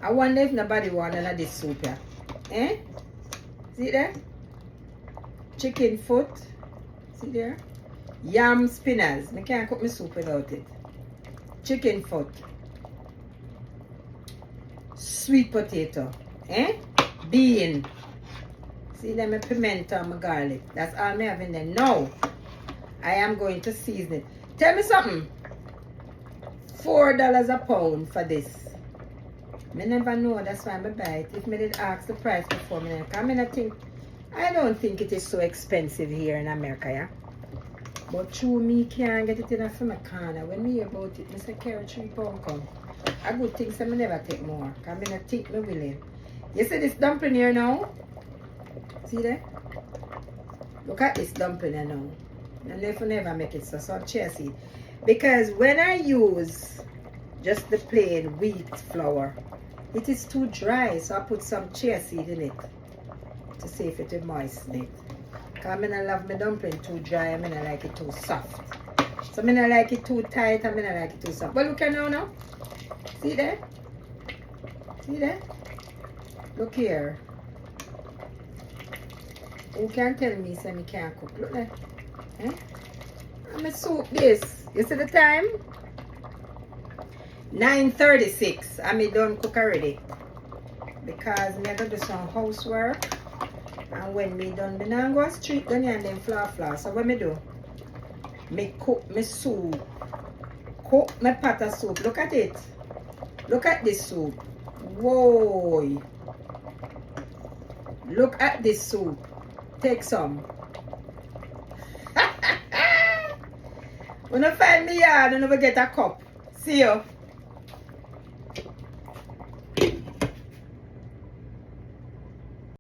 I wonder if nobody want none of this soup here. Eh? See there? Chicken foot. See there? Yam spinners. I can't cook my soup without it. Chicken foot. Sweet potato. Eh? Bean. See there, my pimento and my garlic. That's all I have in there. Now, I am going to season it. Tell me something. $4 a pound for this. I never know, that's why I buy it. If I did ask the price before, I don't think it is so expensive here in America, yeah. But true, me can't get it in from a corner. When me hear about it, I say carry £3 come. A good thing, so I never take more. Because I think I willing. You see this dumpling here now? See there? Look at this dumpling here now. And if I never make it so chassis. Because when I use just the plain wheat flour, it is too dry, so I put some chia seed in it to see if it will moisten it. Because I don't love my dumpling too dry, I don't like it too soft. So I don't like it too tight, I don't like it too soft. But look at now. See there? See there? Look here. Who can tell me say me can't cook? Look there. Eh? I'm a soup this. You see the time? 9:36. I'm done cook already. Because I'm going to do some housework. And when me done, I'm going to go street down here and then flour. So what me do? Me cook my soup. Cook my pot of soup. Look at it. Look at this soup. Whoa. Look at this soup. Take some. When I find me yard, I never get a cup. See you.